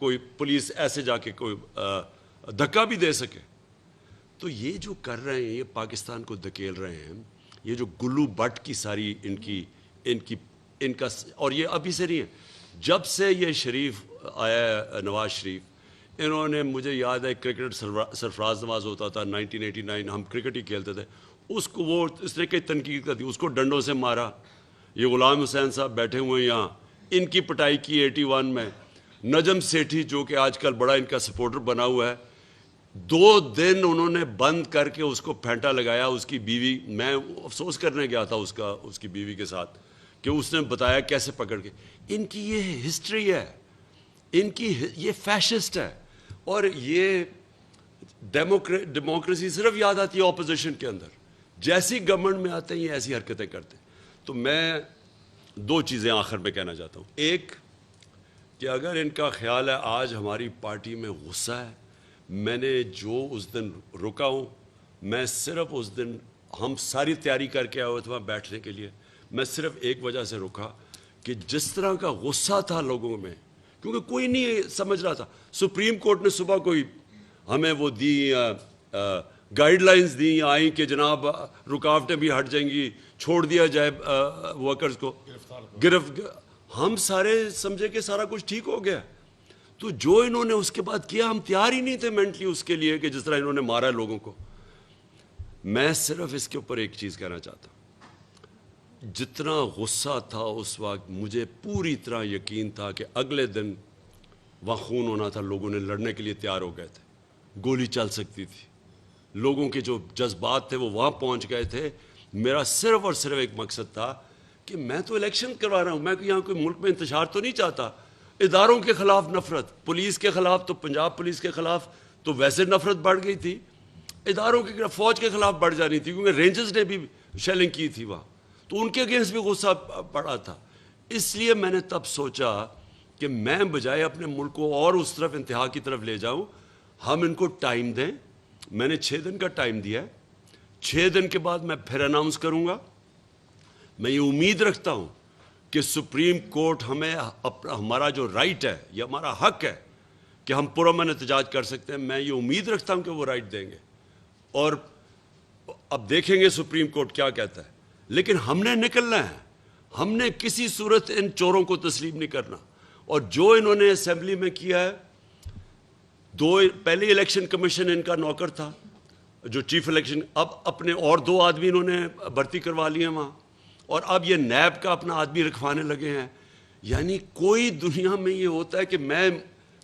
Speaker 1: کوئی پولیس ایسے جا کے کوئی دھکا بھی دے سکے. تو یہ جو کر رہے ہیں، یہ پاکستان کو دھکیل رہے ہیں، یہ جو گلو بٹ کی ساری ان کا، اور یہ ابھی سے نہیں ہے، جب سے یہ شریف آیا ہے، نواز شریف، انہوں نے، مجھے یاد ہے کرکٹ سرفراز نواز ہوتا تھا 1989، ہم کرکٹ ہی کھیلتے تھے، اس کو وہ اس نے کئی تنقید کر دی، اس کو ڈنڈوں سے مارا. یہ غلام حسین صاحب بیٹھے ہوئے ہیں یہاں، ان کی پٹائی کی 81 میں. نجم سیٹھی جو کہ آج کل بڑا ان کا سپورٹر بنا ہوا ہے، 2 دن انہوں نے بند کر کے اس کو پھینٹا لگایا. اس کی بیوی، میں افسوس کرنے گیا تھا اس کی بیوی کے ساتھ کہ اس نے بتایا کیسے پکڑ کے. ان کی یہ ہسٹری ہے، ان کی یہ فیشسٹ ہے. اور یہ ڈیموکریسی صرف یاد آتی ہے اپوزیشن کے اندر، جیسی گورنمنٹ میں آتے ہیں یہ ایسی حرکتیں کرتے ہیں. تو میں 2 چیزیں آخر میں کہنا چاہتا ہوں. ایک کہ اگر ان کا خیال ہے آج ہماری پارٹی میں غصہ ہے، میں نے جو اس دن رکا ہوں، میں صرف اس دن، ہم ساری تیاری کر کے آئے ہوئے تھے وہاں بیٹھنے کے لیے، میں صرف ایک وجہ سے رکا کہ جس طرح کا غصہ تھا لوگوں میں، کیونکہ کوئی نہیں سمجھ رہا تھا. سپریم کورٹ نے صبح کوئی ہمیں وہ دی گائیڈ لائنز دیں آئیں کہ جناب رکاوٹیں بھی ہٹ جائیں گی، چھوڑ دیا جائے ورکرز کو گرفت. ہم سارے سمجھے کہ سارا کچھ ٹھیک ہو گیا. تو جو انہوں نے اس کے بعد کیا، ہم تیار ہی نہیں تھے مینٹلی اس کے لیے کہ جس طرح انہوں نے مارا ہے لوگوں کو. میں صرف اس کے اوپر ایک چیز کہنا چاہتا ہوں، جتنا غصہ تھا اس وقت، مجھے پوری طرح یقین تھا کہ اگلے دن وہاں خون ہونا تھا، لوگوں نے لڑنے کے لیے تیار ہو گئے تھے، گولی چل سکتی تھی، لوگوں کے جو جذبات تھے وہ وہاں پہنچ گئے تھے. میرا صرف اور صرف ایک مقصد تھا کہ میں تو الیکشن کروا رہا ہوں، میں یہاں کوئی ملک میں انتشار تو نہیں چاہتا. اداروں کے خلاف نفرت، پولیس کے خلاف تو پنجاب پولیس کے خلاف تو ویسے نفرت بڑھ گئی تھی، اداروں کے خلاف، فوج کے خلاف بڑھ جانی تھی، کیونکہ رینجرز نے بھی شیلنگ کی تھی وہاں، تو ان کے اگینسٹ بھی غصہ پڑا تھا. اس لیے میں نے تب سوچا کہ میں بجائے اپنے ملک کو اور اس طرف انتہا کی طرف لے جاؤں، ہم ان کو ٹائم دیں. میں نے 6 دن کا ٹائم دیا ہے، 6 دن کے بعد میں پھر اناؤنس کروں گا. میں یہ امید رکھتا ہوں کہ سپریم کورٹ ہمیں ہمارا جو رائٹ ہے، یہ ہمارا حق ہے کہ ہم پرامن احتجاج کر سکتے ہیں، میں یہ امید رکھتا ہوں کہ وہ رائٹ دیں گے. اور اب دیکھیں گے سپریم کورٹ کیا کہتا ہے. لیکن ہم نے نکلنا ہے، ہم نے کسی صورت ان چوروں کو تسلیم نہیں کرنا. اور جو انہوں نے اسمبلی میں کیا ہے، پہلے الیکشن کمیشن ان کا نوکر تھا جو چیف الیکشن، اب اپنے اور 2 آدمی انہوں نے بھرتی کروا لیے ہیں وہاں، اور اب یہ نیب کا اپنا آدمی رکھوانے لگے ہیں. یعنی کوئی دنیا میں یہ ہوتا ہے کہ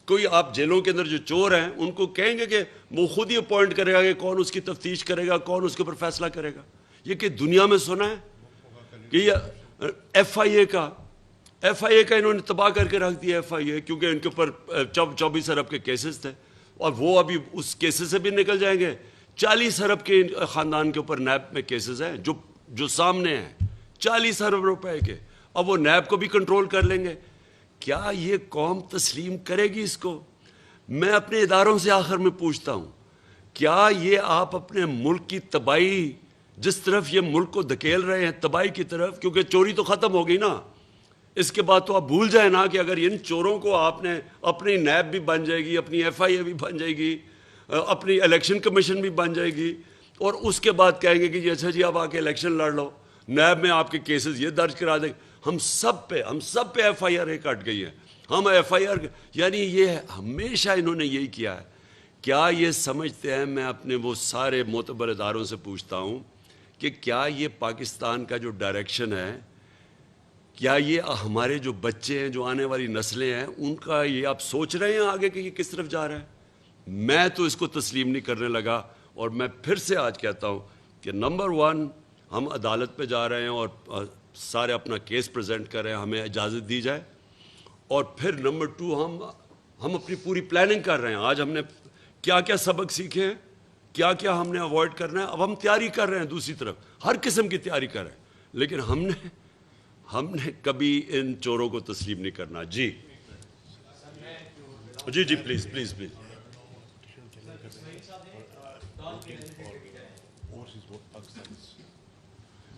Speaker 1: کوئی آپ جیلوں کے اندر جو چور ہیں ان کو کہیں گے کہ وہ خود ہی اپوائنٹ کرے گا کہ کون اس کی تفتیش کرے گا، کون اس کے اوپر فیصلہ کرے گا. یہ کہ دنیا میں سنا ہے کہ یہ FIA کا انہوں نے تباہ کر کے رکھ دیا FIA، کیونکہ ان کے اوپر 24 ارب کے کیسز تھے، اور وہ ابھی اس کیسز سے بھی نکل جائیں گے۔ 40 ارب کے خاندان کے اوپر نیب میں کیسز ہیں جو سامنے ہیں، 40 ارب روپے کے، اب وہ نیب کو بھی کنٹرول کر لیں گے۔ کیا یہ قوم تسلیم کرے گی اس کو؟ میں اپنے اداروں سے آخر میں پوچھتا ہوں، کیا یہ آپ اپنے ملک کی تباہی، جس طرف یہ ملک کو دھکیل رہے ہیں تباہی کی طرف، کیونکہ چوری تو ختم ہو گئی نا، اس کے بعد تو آپ بھول جائیں نا کہ اگر ان چوروں کو آپ نے، اپنی نیب بھی بن جائے گی، اپنی FIA بھی بن جائے گی، اپنی الیکشن کمیشن بھی بن جائے گی، اور اس کے بعد کہیں گے کہ جی اچھا جی اب آ کے الیکشن لڑ لو، نیب میں آپ کے کیسز یہ درج کرا دیں، ہم سب پہ FIR کٹ گئی ہے، ہم FIR، یعنی یہ ہمیشہ انہوں نے یہی کیا ہے۔ کیا یہ سمجھتے ہیں، میں اپنے وہ سارے معتبر اداروں سے پوچھتا ہوں کہ کیا یہ پاکستان کا جو ڈائریکشن ہے، کیا یہ ہمارے جو بچے ہیں، جو آنے والی نسلیں ہیں، ان کا یہ آپ سوچ رہے ہیں آگے کہ یہ کس طرف جا رہا ہے؟ میں تو اس کو تسلیم نہیں کرنے لگا، اور میں پھر سے آج کہتا ہوں کہ نمبر 1 ہم عدالت پہ جا رہے ہیں اور سارے اپنا کیس پریزنٹ کر رہے ہیں، ہمیں اجازت دی جائے، اور پھر نمبر 2 ہم اپنی پوری پلاننگ کر رہے ہیں۔ آج ہم نے کیا کیا سبق سیکھے ہیں، کیا کیا ہم نے اوائڈ کرنا ہے، اب ہم تیاری کر رہے ہیں، دوسری طرف ہر قسم کی تیاری کر رہے ہیں، لیکن ہم نے کبھی ان چوروں کو تسلیم نہیں کرنا۔ جی پلیز پلیز پلیز۔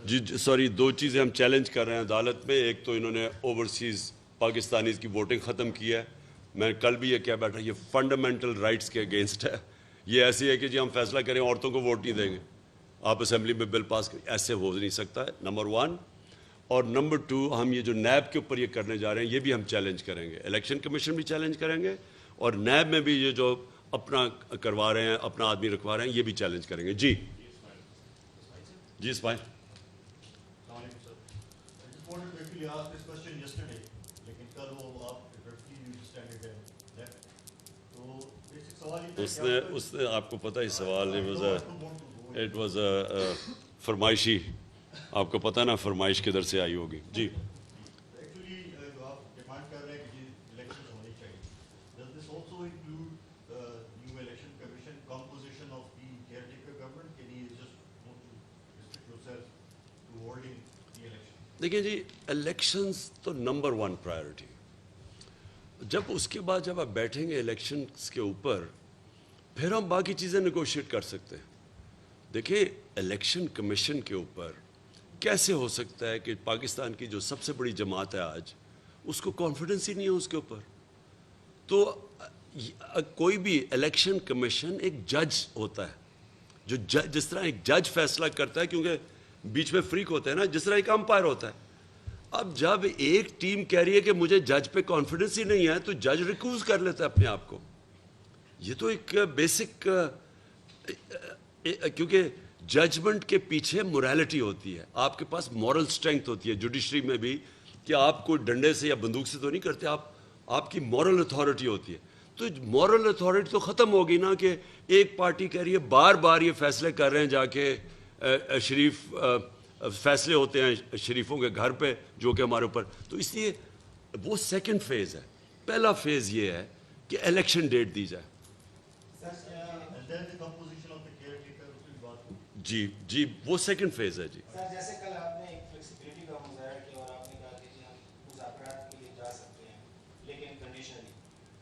Speaker 1: جی سوری، 2 چیزیں ہم چیلنج کر رہے ہیں عدالت میں، ایک تو انہوں نے اوورسیز پاکستانیز کی ووٹنگ ختم کی ہے، میں کل بھی یہ کہہ بیٹھا، یہ فنڈامنٹل رائٹس کے اگینسٹ ہے۔ یہ ایسی ہے کہ جی ہم فیصلہ کریں عورتوں کو ووٹ نہیں دیں گے، آپ اسمبلی میں بل پاس کریں، ایسے ہو نہیں سکتا ہے، نمبر 1۔ اور نمبر 2، ہم یہ جو نیب کے اوپر یہ کرنے جا رہے ہیں، یہ بھی ہم چیلنج کریں گے، الیکشن کمیشن بھی چیلنج کریں گے، اور نیب میں بھی یہ جو اپنا کروا رہے ہیں، اپنا آدمی رکھوا رہے ہیں، یہ بھی چیلنج کریں گے۔ جی اسماعیل۔ اس نے آپ کو پتہ ہی سوال اٹ واز فرمائشی، آپ کو پتہ نا فرمائش کدھر سے آئی ہوگی۔ جی دیکھیں جی، الیکشنز تو نمبر 1 پرائیورٹی، جب اس کے بعد جب آپ بیٹھیں گے الیکشنز کے اوپر، پھر ہم باقی چیزیں نیگوشیٹ کر سکتے ہیں۔ دیکھیں الیکشن کمیشن کے اوپر کیسے ہو سکتا ہے کہ پاکستان کی جو سب سے بڑی جماعت ہے آج، اس کو کانفیڈنس ہی نہیں ہے اس کے اوپر؟ تو کوئی بھی الیکشن کمیشن ایک جج ہوتا ہے، جو جس طرح ایک جج فیصلہ کرتا ہے، کیونکہ بیچ میں فریق ہوتا ہے نا، جس طرح ایک امپائر ہوتا ہے۔ اب جب ایک ٹیم کہہ رہی ہے کہ مجھے جج پہ کانفیڈنس ہی نہیں ہے، تو جج ریکوز کر لیتا ہے اپنے آپ کو۔ یہ تو ایک بیسک، کیونکہ ججمنٹ کے پیچھے موریلٹی ہوتی ہے، آپ کے پاس مورل سٹرینگتھ ہوتی ہے جوڈیشری میں بھی، کہ آپ کو ڈنڈے سے یا بندوق سے تو نہیں کرتے، آپ کی مورل اتھارٹی ہوتی ہے۔ تو مورل اتھارٹی تو ختم ہوگی نا، کہ ایک پارٹی کہہ رہی ہے، بار بار یہ فیصلے کر رہے ہیں، جا کے شریف فیصلے ہوتے ہیں شریفوں کے گھر پہ، جو کہ ہمارے اوپر، تو اس لیے وہ سیکنڈ فیز ہے۔ پہلا فیز یہ ہے کہ الیکشن ڈیٹ دی جائے۔ جی وہ سیکنڈ فیز ہے۔ جی
Speaker 3: سر، جیسے کل آپ نے ایک فلیکسیبلٹی کا مظاہرہ کیا اور آپ نے کہا کہ جی ہم مذاکرات کے لیے جا سکتے ہیں لیکن کنڈیشنلی،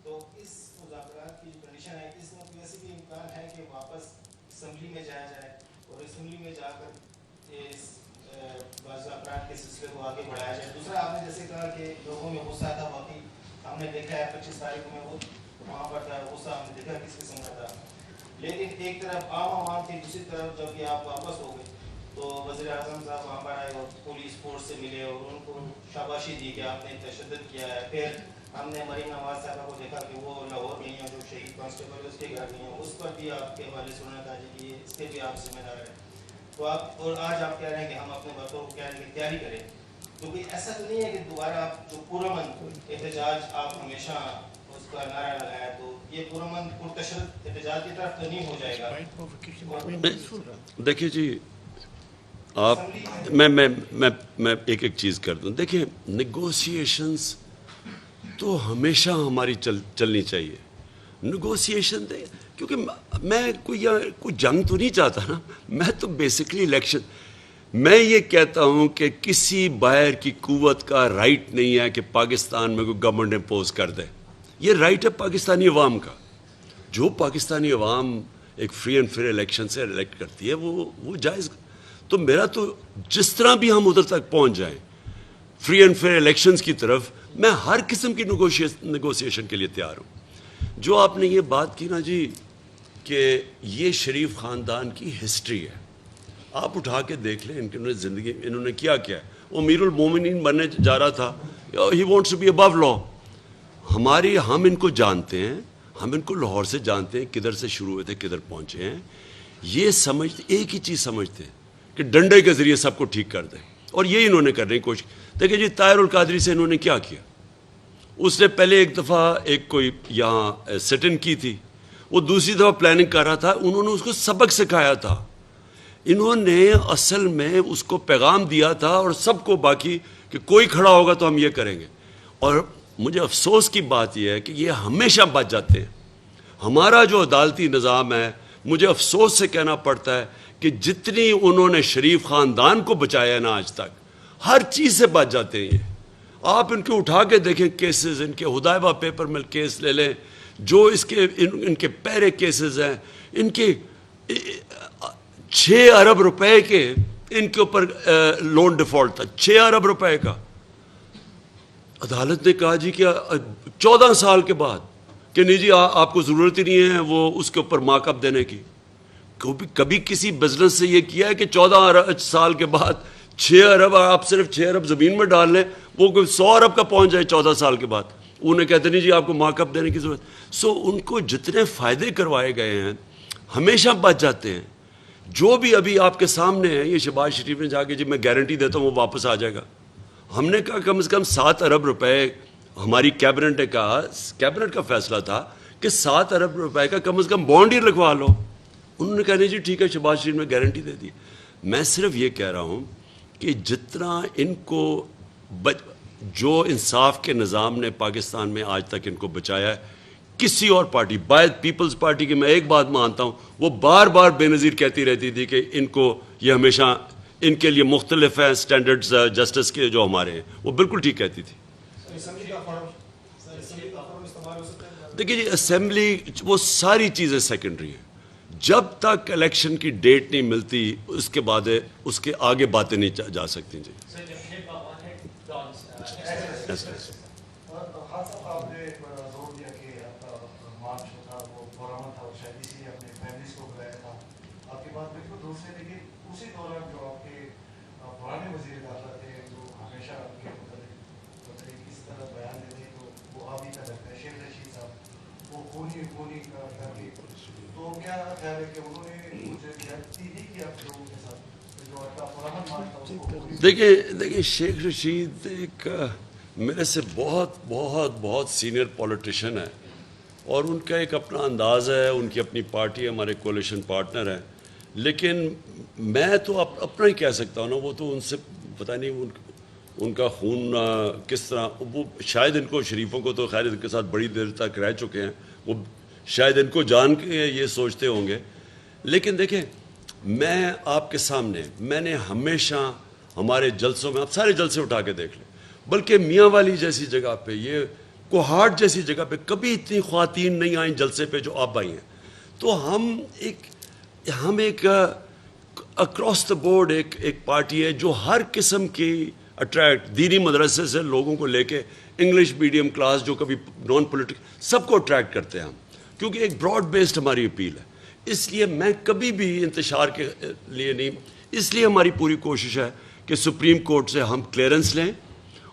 Speaker 3: تو اس مذاکرات کی جو کنڈیشن ہے، اس میں ویسے بھی امکان ہے کہ واپس اسمبلی میں جایا جائے اور اسمبلی میں جا کر اس مذاکرات کے سلسلے کو آگے بڑھایا جائے۔ دوسرا، آپ نے جیسے کہا کہ لوگوں میں غصہ تھا، باقی ہم نے دیکھا ہے 25 تاریخ میں وہ وہاں پر تھا، غصہ ہم نے دیکھا کس قسم کا تھا، لیکن ایک طرف عام عوام تھی، دوسری طرف جب یہ آپ واپس ہو گئے تو وزیر اعظم صاحب وہاں پر آئے اور پولیس فورس سے ملے اور ان کو شاباشی دی کہ آپ نے تشدد کیا ہے۔ پھر ہم نے مریم نواز صاحبہ کو دیکھا کہ وہ لاہور گئی ہیں، جو شہید کانسٹیبل اس کے گھر گئی ہیں، اس پر بھی آپ کے حوالے سنا تھا جی کہ اس کے بھی آپ ذمہ دار ہیں۔ تو آپ، اور آج آپ کہہ رہے ہیں کہ ہم اپنے باتوں کو کہہ رہے ہیں کہ تیاری کریں، کیونکہ ایسا تو نہیں ہے کہ دوبارہ آپ جو پرامن احتجاج آپ ہمیشہ اس کا نعرہ لگایا، تو یہ پرامن پرتشدد احتجاج کی طرف تو نہیں ہو جائے گا؟
Speaker 1: دیکھیے جی، آپ میں ایک ایک چیز کر دوں. دیکھیں نیگوسیشنز تو ہمیشہ ہماری چلنی چاہیے. نیگوسیشن کیونکہ میں کوئی جنگ تو نہیں چاہتا نا. میں تو بیسکلی الیکشن، میں یہ کہتا ہوں کہ کسی باہر کی قوت کا رائٹ نہیں ہے کہ پاکستان میں کوئی گورنمنٹ امپوز کر دے. یہ رائٹ ہے پاکستانی عوام کا. جو پاکستانی عوام ایک فری اینڈ فیئر الیکشن سے الیکٹ کرتی ہے وہ جائز. تو میرا تو جس طرح بھی ہم ادھر تک پہنچ جائیں فری اینڈ فیئر الیکشنز کی طرف، میں ہر قسم کی نیگوسیشن کے لیے تیار ہوں. جو آپ نے یہ بات کی نا جی کہ یہ شریف خاندان کی ہسٹری ہے، آپ اٹھا کے دیکھ لیں ان کی زندگی انہوں نے کیا کیا ہے. وہ امیر المومنین بننے جا رہا تھا. ہی وانٹس ٹو بی ابو لا. ہم ان کو جانتے ہیں، ہم ان کو لاہور سے جانتے ہیں، کدھر سے شروع ہوئے تھے کدھر پہنچے ہیں. یہ سمجھتے ایک ہی چیز سمجھتے ہیں کہ ڈنڈے کے ذریعے سب کو ٹھیک کر دیں، اور یہ انہوں نے کرنے کی کوشش. دیکھیں جی طاہر القادری سے انہوں نے کیا کیا. اس نے پہلے ایک دفعہ ایک کوئی یہاں سٹ ان کی تھی، وہ دوسری دفعہ پلاننگ کر رہا تھا. انہوں نے اس کو سبق سکھایا تھا. انہوں نے اصل میں اس کو پیغام دیا تھا اور سب کو باقی کہ کوئی کھڑا ہوگا تو ہم یہ کریں گے. اور مجھے افسوس کی بات یہ ہے کہ یہ ہمیشہ بچ جاتے ہیں. ہمارا جو عدالتی نظام ہے، مجھے افسوس سے کہنا پڑتا ہے کہ جتنی انہوں نے شریف خاندان کو بچایا ہے نا آج تک، ہر چیز سے بچ جاتے ہیں. یہ آپ ان کو اٹھا کے دیکھیں کیسز، ان کے ہدایبہ پیپر مل کیس لے لیں، جو ان کے پیرے کیسز ہیں. ان کے 6 ارب روپے کے ان کے اوپر لون ڈیفالٹ تھا، 6 ارب روپے کا. عدالت نے کہا جی کہ 14 سال کے بعد کہ نہیں جی آپ کو ضرورت ہی نہیں ہے وہ اس کے اوپر مارک اپ دینے کی. کبھی کسی بزنس سے یہ کیا ہے کہ 14 سال کے بعد 6 ارب، آپ صرف 6 ارب زمین میں ڈال لیں، وہ کوئی 100 ارب کا پہنچ جائے 14 سال کے بعد. انہیں کہتے نہیں جی آپ کو مارک اپ دینے کی ضرورت. ان کو جتنے فائدے کروائے گئے ہیں ہمیشہ بچ جاتے ہیں. جو بھی ابھی آپ کے سامنے ہے، یہ شہباز شریف نے جا کے جی میں گارنٹی دیتا ہوں وہ واپس آ جائے گا. ہم نے کہا کم از کم 7 ارب روپے، ہماری کیبنٹ نے کہا، کیبنٹ کا فیصلہ تھا کہ 7 ارب روپے کا کم از کم بانڈ ہی لگوا لو. انہوں نے کہا نہیں جی ٹھیک ہے، شہباز شریف نے گارنٹی دے دی. میں صرف یہ کہہ رہا ہوں کہ جتنا ان کو جو انصاف کے نظام نے پاکستان میں آج تک ان کو بچایا ہے، کسی اور پارٹی، باید پیپلز پارٹی کی میں ایک بات مانتا ہوں، وہ بار بار بے نظیر کہتی رہتی تھی کہ ان کو یہ ہمیشہ ان کے لیے مختلف ہیں سٹینڈرڈز جسٹس کے جو ہمارے ہیں، وہ بالکل ٹھیک کہتی تھی. دیکھیے جی اسمبلی وہ ساری چیزیں سیکنڈری ہیں. جب تک الیکشن کی ڈیٹ نہیں ملتی اس کے بعد اس کے آگے باتیں نہیں جا سکتی. جی دیکھیں شیخ رشید ایک میرے سے بہت بہت بہت سینئر پولیٹیشین ہے، اور ان کا ایک اپنا انداز ہے، ان کی اپنی پارٹی ہے، ہمارے کولیشن پارٹنر ہیں. لیکن میں تو اپنا ہی کہہ سکتا ہوں نا، وہ تو ان سے پتہ نہیں ان کا خون کس طرح، وہ شاید ان کو شریفوں کو تو خیر ان کے ساتھ بڑی دیر تک رہ چکے ہیں، وہ شاید ان کو جان کے یہ سوچتے ہوں گے. لیکن دیکھیں میں آپ کے سامنے، میں نے ہمیشہ ہمارے جلسوں میں، آپ سارے جلسے اٹھا کے دیکھ لیں، بلکہ میاں والی جیسی جگہ پہ، یہ کوہاٹ جیسی جگہ پہ کبھی اتنی خواتین نہیں آئیں جلسے پہ جو آپ آئی ہیں. تو ہم ایک اکراس دا بورڈ ایک پارٹی ہے جو ہر قسم کی اٹریکٹ، دینی مدرسے سے لوگوں کو لے کے انگلش میڈیم کلاس جو کبھی نان پولیٹیکل، سب کو اٹریکٹ کرتے ہیں ہم، کیونکہ ایک براڈ بیسڈ ہماری اپیل ہے. اس لیے میں کبھی بھی انتشار کے لیے نہیں، اس لیے ہماری پوری کوشش ہے کہ سپریم کورٹ سے ہم کلیئرنس لیں،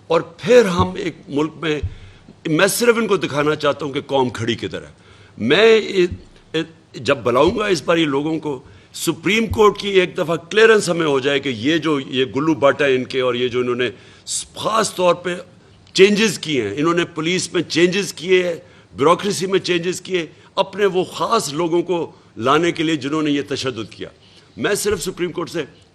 Speaker 1: اور پھر ہم ایک ملک میں صرف ان کو دکھانا چاہتا ہوں کہ قوم کھڑی کدھر ہے. میں جب بلاؤں گا اس بار یہ لوگوں کو، سپریم کورٹ کی ایک دفعہ کلیئرنس ہمیں ہو جائے کہ یہ گلو باٹا ان کے، اور یہ جو انہوں نے خاص طور پہ چینجز کیے ہیں، انہوں نے پولیس میں چینجز کیے، بیوروکریسی میں چینجز کیے، اپنے وہ خاص لوگوں کو لانے کے لیے جنہوں نے یہ تشدد کیا. میں صرف سپریم کورٹ سے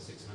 Speaker 4: 600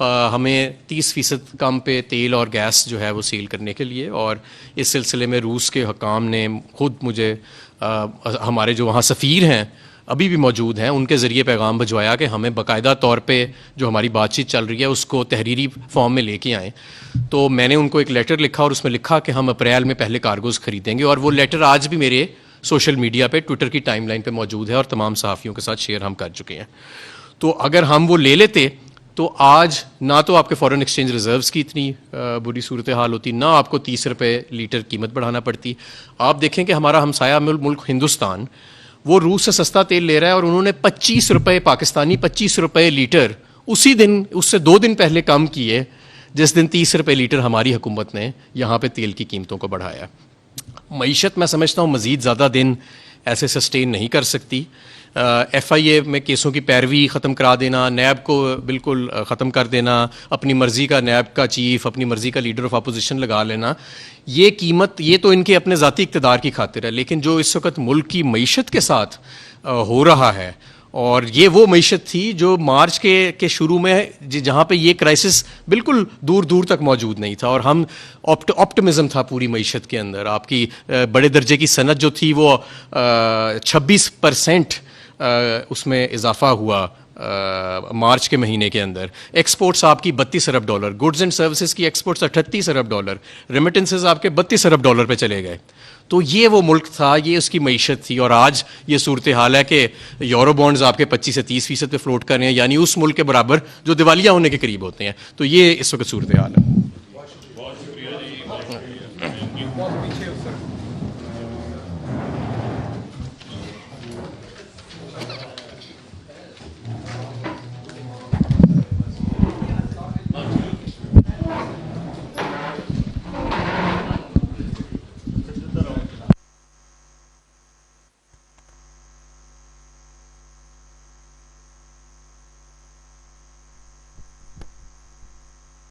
Speaker 5: ہمیں 30% کم پہ تیل اور گیس جو ہے وہ سیل کرنے کے لیے، اور اس سلسلے میں روس کے حکام نے خود مجھے ہمارے جو وہاں سفیر ہیں ابھی بھی موجود ہیں، ان کے ذریعے پیغام بھجوایا کہ ہمیں باقاعدہ طور پہ جو ہماری بات چیت چل رہی ہے اس کو تحریری فارم میں لے کے آئیں. تو میں نے ان کو ایک لیٹر لکھا اور اس میں لکھا کہ ہم اپریل میں پہلے کارگوز خریدیں گے، اور وہ لیٹر آج بھی میرے سوشل میڈیا پہ ٹویٹر کی ٹائم لائن پہ موجود ہے اور تمام صحافیوں کے ساتھ شیئر ہم کر چکے ہیں. تو اگر ہم وہ لے لیتے تو آج نہ تو آپ کے فارن ایکسچینج ریزروز کی اتنی بری صورتحال ہوتی، نہ آپ کو 30 روپے لیٹر قیمت بڑھانا پڑتی. آپ دیکھیں کہ ہمارا ہمسایہ ملک ہندوستان وہ روس سے سستا تیل لے رہا ہے، اور انہوں نے 25 روپے پاکستانی 25 روپے لیٹر اسی دن، اس سے 2 دن پہلے کم کیے جس دن 30 روپے لیٹر ہماری حکومت نے یہاں پہ تیل کی قیمتوں کو بڑھایا. معیشت میں سمجھتا ہوں مزید زیادہ دن ایسے سسٹین نہیں کر سکتی. ایف آئی اے میں کیسوں کی پیروی ختم کرا دینا، نیب کو بالکل ختم کر دینا، اپنی مرضی کا نیب کا چیف، اپنی مرضی کا لیڈر آف اپوزیشن لگا لینا، یہ قیمت، یہ تو ان کے اپنے ذاتی اقتدار کی خاطر ہے. لیکن جو اس وقت ملک کی معیشت کے ساتھ ہو رہا ہے، اور یہ وہ معیشت تھی جو مارچ کے شروع میں جہاں پہ یہ کرائسس بالکل دور دور تک موجود نہیں تھا، اور ہم آپٹمزم تھا پوری معیشت کے اندر. آپ کی بڑے درجے کی صنعت جو تھی وہ 26% اس میں اضافہ ہوا مارچ کے مہینے کے اندر. ایکسپورٹس آپ کی $32 ارب، گڈز اینڈ سروسز کی ایکسپورٹس $38 ارب، ریمیٹنسز آپ کے $32 ارب پہ چلے گئے. تو یہ وہ ملک تھا، یہ اس کی معیشت تھی. اور آج یہ صورتحال ہے کہ یورو بانڈز آپ کے 25 سے 30% پہ فلوٹ کر رہے ہیں، یعنی اس ملک کے برابر جو دیوالیہ ہونے کے قریب ہوتے ہیں. تو یہ اس وقت صورتحال ہے.